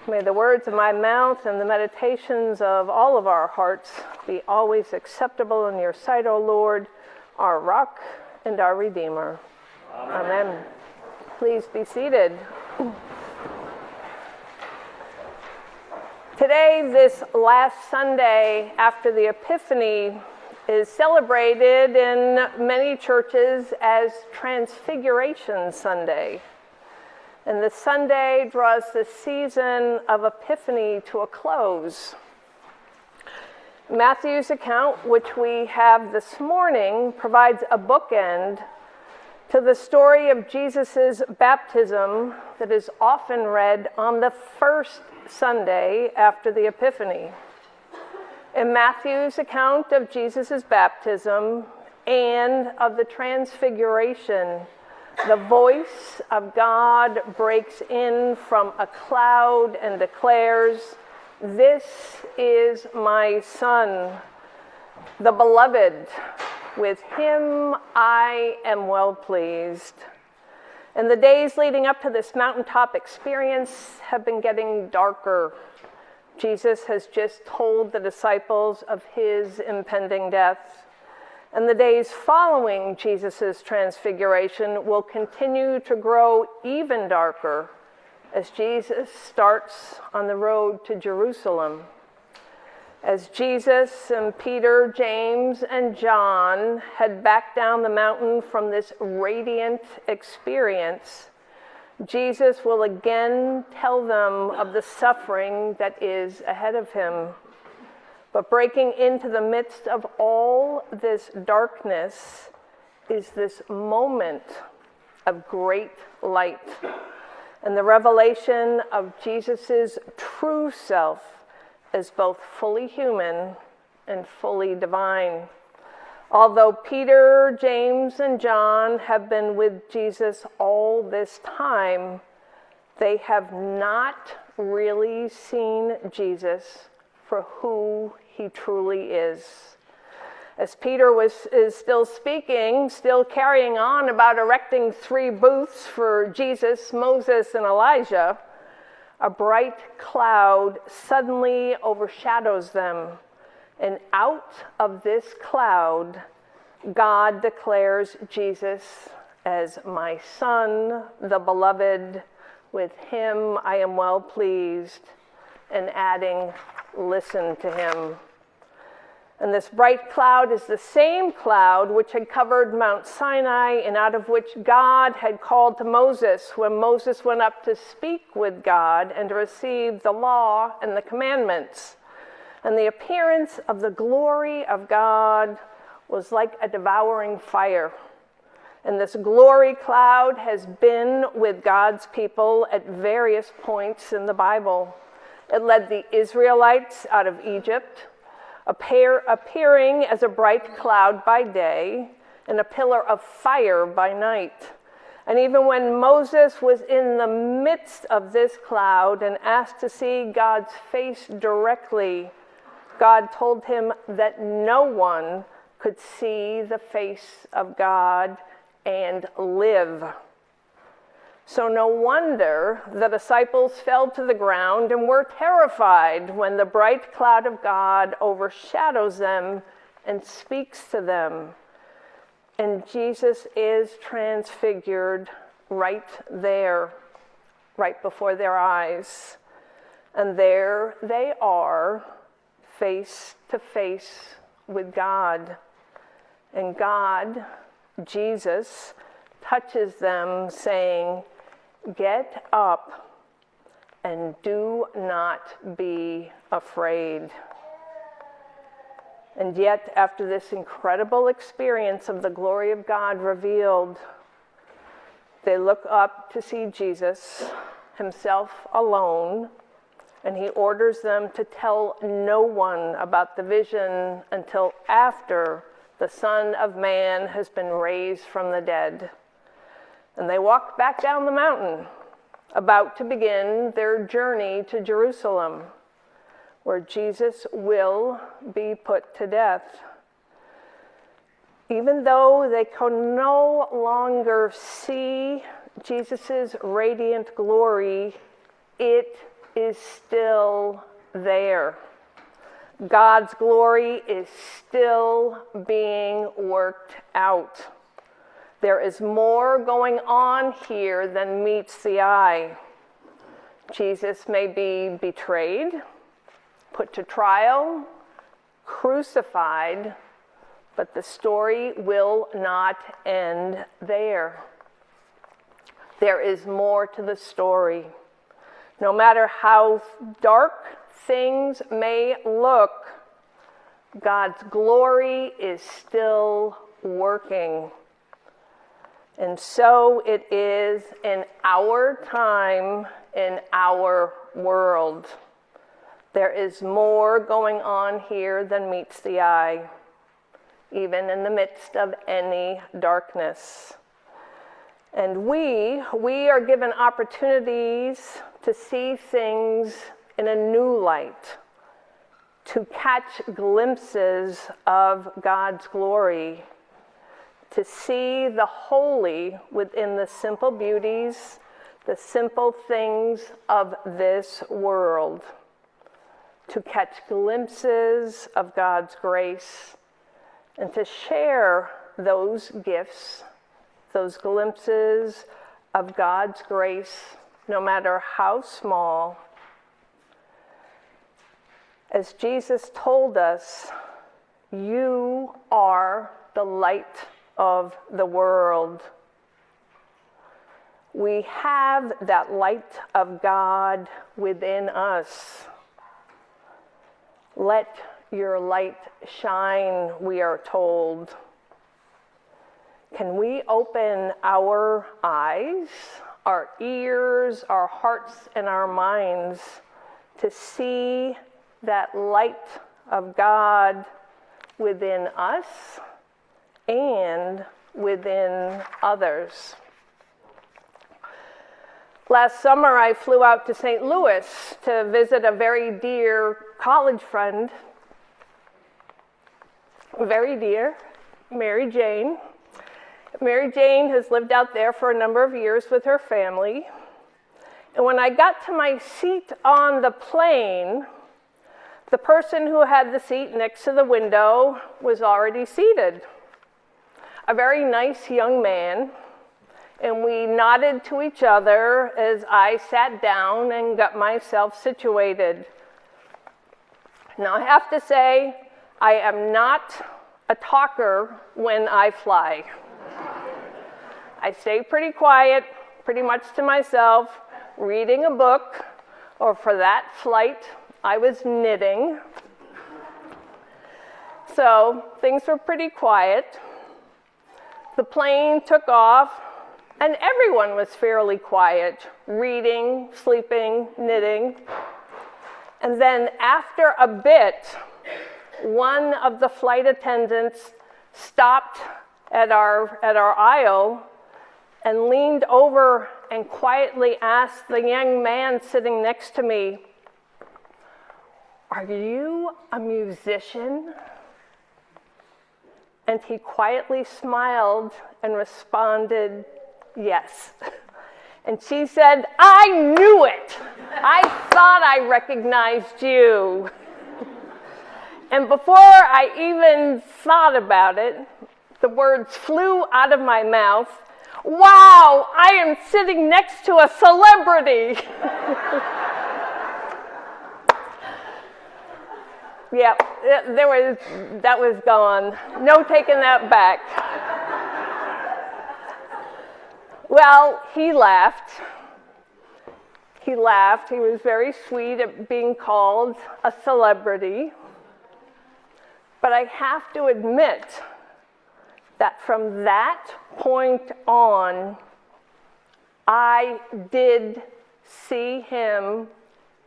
May the words of my mouth and the meditations of all of our hearts be always acceptable in your sight, O Lord, our rock and our Redeemer. Amen. Please be seated. Today, this last Sunday after the Epiphany, is celebrated in many churches as Transfiguration Sunday. And the Sunday draws the season of Epiphany to a close. Matthew's account, which we have this morning, provides a bookend to the story of Jesus' baptism that is often read on the first Sunday after the Epiphany. In Matthew's account of Jesus' baptism and of the Transfiguration, the voice of God breaks in from a cloud and declares, "This is my Son, the beloved. With him I am well pleased." And the days leading up to this mountaintop experience have been getting darker. Jesus has just told the disciples of his impending death. And the days following Jesus' transfiguration will continue to grow even darker as Jesus starts on the road to Jerusalem. As Jesus and Peter, James, and John head back down the mountain from this radiant experience, Jesus will again tell them of the suffering that is ahead of him. But breaking into the midst of all this darkness is this moment of great light and the revelation of Jesus' true self as both fully human and fully divine. Although Peter, James, and John have been with Jesus all this time, they have not really seen Jesus for who he truly is. As Peter is still speaking, still carrying on about erecting 3 booths for Jesus, Moses, and Elijah, a bright cloud suddenly overshadows them. And out of this cloud, God declares Jesus as my Son, the beloved. With him I am well pleased. And adding, listen to him. And this bright cloud is the same cloud which had covered Mount Sinai and out of which God had called to Moses when Moses went up to speak with God and to receive the law and the commandments. And the appearance of the glory of God was like a devouring fire. And this glory cloud has been with God's people at various points in the Bible. It led the Israelites out of Egypt, appearing as a bright cloud by day and a pillar of fire by night. And even when Moses was in the midst of this cloud and asked to see God's face directly, God told him that no one could see the face of God and live. So no wonder the disciples fell to the ground and were terrified when the bright cloud of God overshadows them and speaks to them. And Jesus is transfigured right there, right before their eyes. And there they are, face to face with God. And God, Jesus, touches them, saying, "Get up and do not be afraid." And yet, after this incredible experience of the glory of God revealed, they look up to see Jesus, himself alone, and he orders them to tell no one about the vision until after the Son of Man has been raised from the dead. And they walk back down the mountain, about to begin their journey to Jerusalem, where Jesus will be put to death. Even though they can no longer see Jesus' radiant glory, it is still there. God's glory is still being worked out. There is more going on here than meets the eye. Jesus may be betrayed, put to trial, crucified, but the story will not end there. There is more to the story. No matter how dark things may look, God's glory is still working. And so it is in our time, in our world. There is more going on here than meets the eye, even in the midst of any darkness. And we are given opportunities to see things in a new light, to catch glimpses of God's glory, to see the holy within the simple beauties, the simple things of this world, to catch glimpses of God's grace, and to share those gifts, those glimpses of God's grace, no matter how small. As Jesus told us, you are the light of the world. We have that light of God within us. Let your light shine, we are told. Can we open our eyes, our ears, our hearts, and our minds to see that light of God within us and within others? Last summer, I flew out to St. Louis to visit a very dear college friend, very dear, Mary Jane. Mary Jane has lived out there for a number of years with her family. And when I got to my seat on the plane, the person who had the seat next to the window was already seated. A very nice young man. And we nodded to each other as I sat down and got myself situated. Now, I have to say, I am not a talker when I fly. I stay pretty quiet, pretty much to myself, reading a book, or for that flight, I was knitting. So things were pretty quiet. The plane took off. And everyone was fairly quiet, reading, sleeping, knitting. And then after a bit, one of the flight attendants stopped at our aisle and leaned over and quietly asked the young man sitting next to me, "Are you a musician?" And he quietly smiled and responded, "Yes." And she said, "I knew it. I thought I recognized you." And before I even thought about it, the words flew out of my mouth, "Wow, I am sitting next to a celebrity." Yeah, that was gone. No taking that back. Well, he laughed. He laughed. He was very sweet at being called a celebrity. But I have to admit that from that point on, I did see him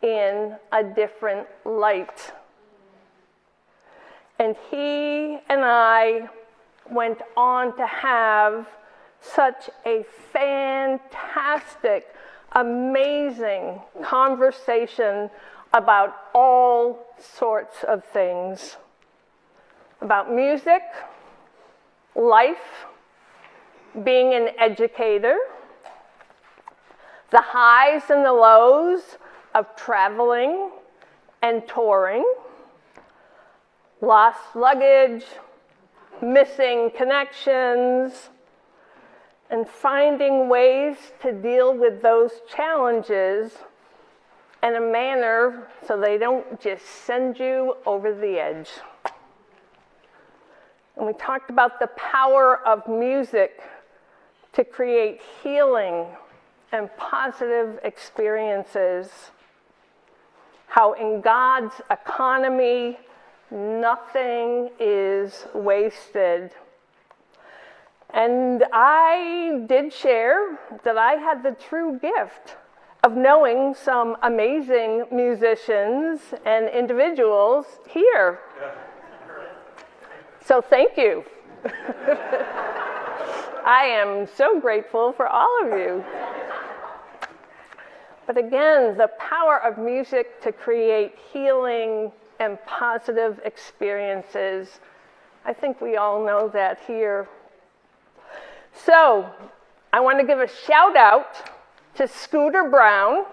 in a different light. And he and I went on to have such a fantastic, amazing conversation about all sorts of things. About music, life, being an educator, the highs and the lows of traveling and touring, lost luggage, missing connections, and finding ways to deal with those challenges in a manner so they don't just send you over the edge. And we talked about the power of music to create healing and positive experiences. How in God's economy, nothing is wasted. And I did share that I had the true gift of knowing some amazing musicians and individuals here. So thank you. I am so grateful for all of you. But again, the power of music to create healing and positive experiences, I think we all know that here. So, I want to give a shout out to Scooter Brown.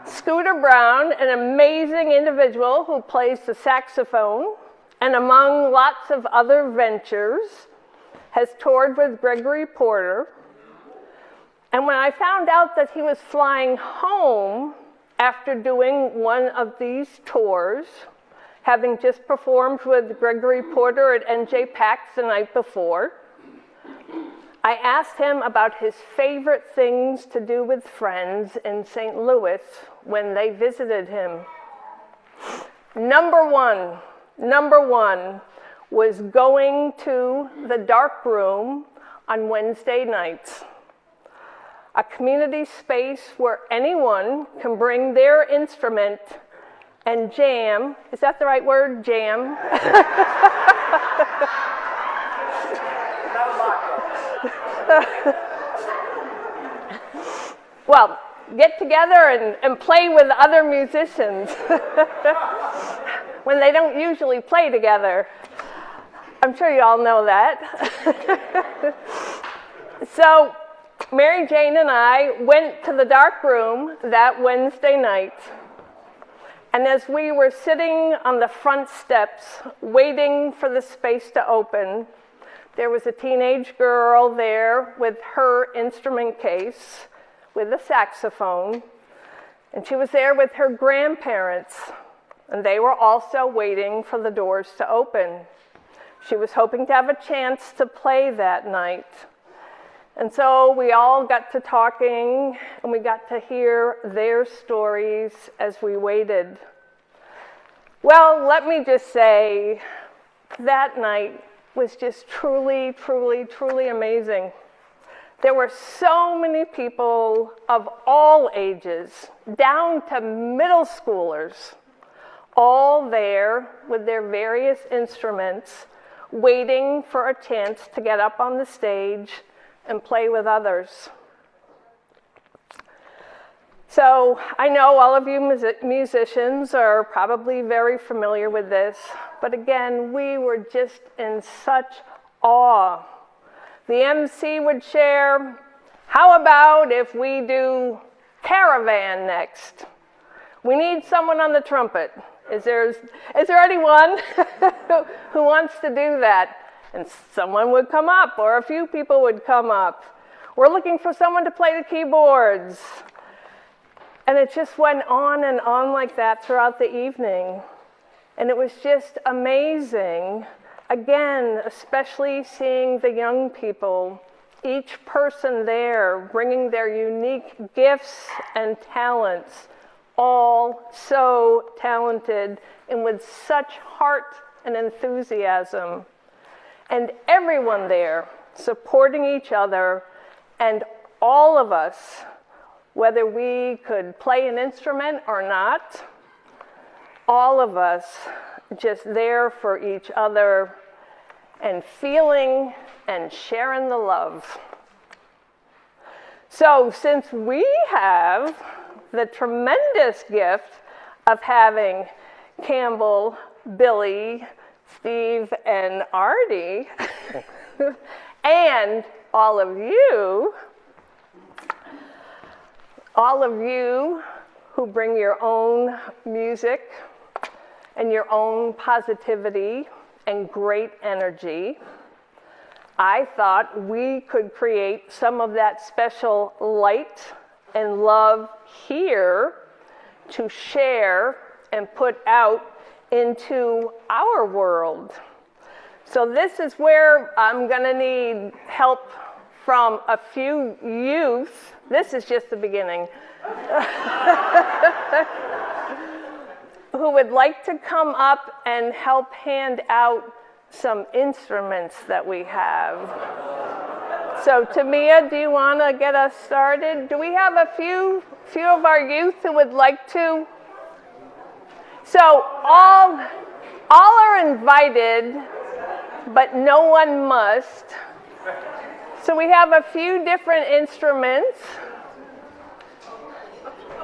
Scooter Brown, an amazing individual who plays the saxophone, and among lots of other ventures, has toured with Gregory Porter. And when I found out that he was flying home after doing one of these tours, having just performed with Gregory Porter at NJ PAX the night before, I asked him about his favorite things to do with friends in St. Louis when they visited him. Number one was going to the dark room on Wednesday nights, a community space where anyone can bring their instrument and jam. Is that the right word? Jam? Well, get together and play with other musicians when they don't usually play together. I'm sure you all know that. So, Mary Jane and I went to the dark room that Wednesday night. And as we were sitting on the front steps, waiting for the space to open, there was a teenage girl there with her instrument case, with a saxophone, and she was there with her grandparents, and they were also waiting for the doors to open. She was hoping to have a chance to play that night. And so we all got to talking, and we got to hear their stories as we waited. Well, let me just say, that night was just truly, truly, truly amazing. There were so many people of all ages, down to middle schoolers, all there with their various instruments, waiting for a chance to get up on the stage and play with others. So I know all of you musicians are probably very familiar with this, but again, we were just in such awe. The MC would share, how about if we do Caravan next? We need someone on the trumpet. Is there anyone who wants to do that? And someone would come up, or a few people would come up. We're looking for someone to play the keyboards. And it just went on and on like that throughout the evening. And it was just amazing, again, especially seeing the young people, each person there bringing their unique gifts and talents, all so talented and with such heart and enthusiasm. And everyone there supporting each other, and all of us, whether we could play an instrument or not, all of us just there for each other and feeling and sharing the love. So since we have the tremendous gift of having Campbell, Billy, Steve, and Ardie, and all of you who bring your own music and your own positivity and great energy, I thought we could create some of that special light and love here to share and put out into our world. So this is where I'm going to need help from a few youth. This is just the beginning. Who would like to come up and help hand out some instruments that we have. So Tamia, do you want to get us started? Do we have a few of our youth who would like to? So all are invited, but no one must. So we have a few different instruments.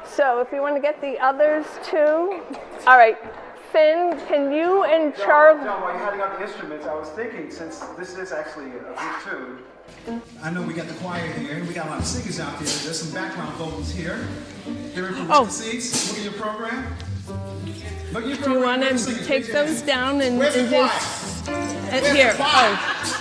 So if you want to get the others too. All right, Finn, can you and Charlie? John, while you're handing out the instruments, I was thinking, since this is actually a big tune. I know we got the choir here, we got a lot of singers out there. There's some background vocals here. Here from the seats. Look at your program. Do you want to take those down and just here? Oh.